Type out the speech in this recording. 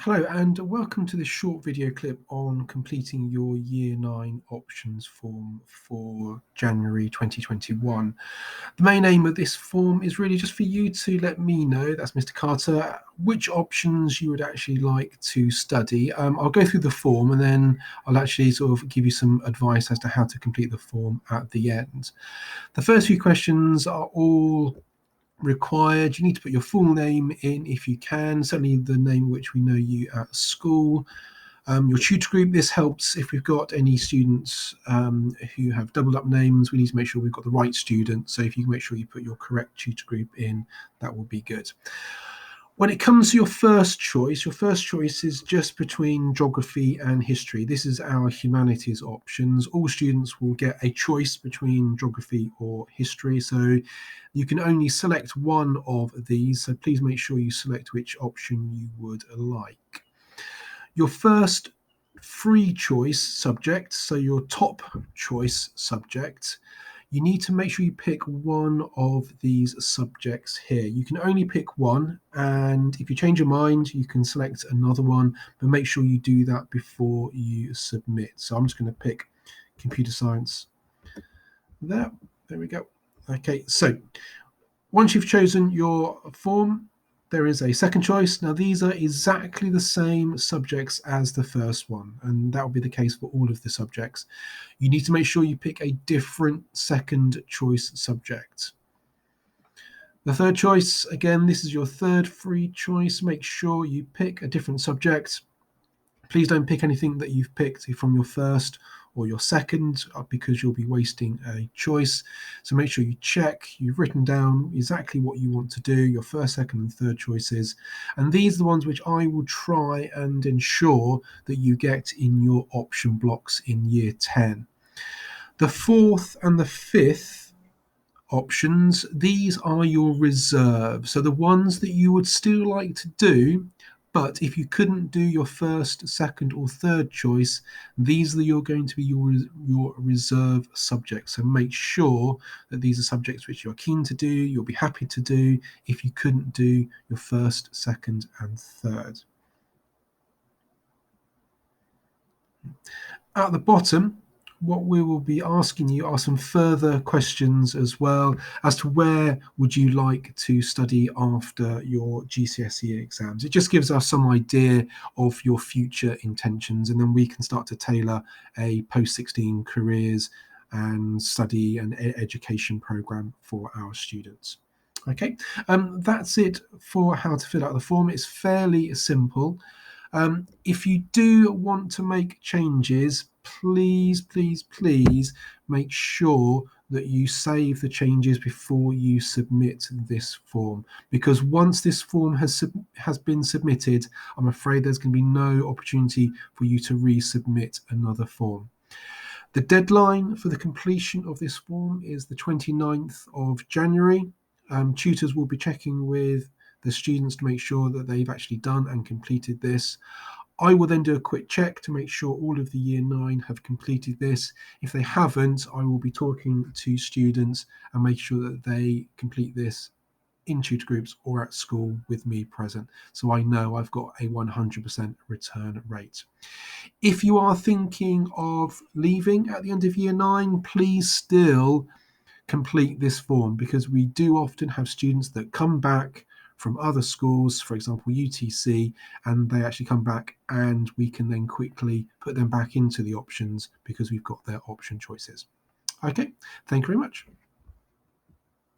Hello and welcome to this short video clip on completing your Year 9 options form for January 2021. The main aim of this form is really just for you to let me know, that's Mr. Carter, which options you would actually like to study. I'll go through the form and then I'll actually sort of give you some advice as to how to complete the form at the end. The first few questions are all required. You need to put your full name in if you can, certainly the name which we know you at school. Your tutor group, this helps if we've got any students who have doubled up names. We need to make sure we've got the right student, so if you can make sure you put your correct tutor group in, that will be good. When it comes to your first choice is just between geography and history. This is our humanities options. All students will get a choice between geography or history, so you can only select one of these, so please make sure you select which option you would like. Your first free choice subject, so your top choice subject, you need to make sure you pick one of these subjects here. You can only pick one, and if you change your mind, you can select another one, but make sure you do that before you submit. So I'm just going to pick computer science there. There we go. Okay, so once you've chosen your form, there is a second choice. Now, these are exactly the same subjects as the first one, and that will be the case for all of the subjects. You need to make sure you pick a different second choice subject. The third choice, again, this is your third free choice. Make sure you pick a different subject. Please don't pick anything that you've picked from your first or your second, because you'll be wasting a choice. So make sure you check, you've written down exactly what you want to do, your first, second and third choices. And these are the ones which I will try and ensure that you get in your option blocks in year 10. The fourth and the fifth options, these are your reserves. So the ones that you would still like to do, but if you couldn't do your first, second or third choice, these are going to be your reserve subjects. So make sure that these are subjects which you're keen to do, you'll be happy to do if you couldn't do your first, second and third. At the bottom, what we will be asking you are some further questions as well as to where would you like to study after your GCSE exams. It just gives us some idea of your future intentions, and then we can start to tailor a post-16 careers and study and education program for our students. Okay, that's it for how to fill out the form. It's fairly simple. If you do want to make changes, please make sure that you save the changes before you submit this form, because once this form has been submitted, I'm afraid there's going to be no opportunity for you to resubmit another form. The deadline for the completion of this form is the 29th of January. Tutors will be checking with the students to make sure that they've actually done and completed this. I will then do a quick check to make sure all of the year 9 have completed this. If they haven't, I will be talking to students and make sure that they complete this in tutor groups or at school with me present, so I know I've got a 100% return rate. If you are thinking of leaving at the end of year 9, please still complete this form, because we do often have students that come back from other schools, for example UTC, and they actually come back and we can then quickly put them back into the options because we've got their option choices. Okay, thank you very much.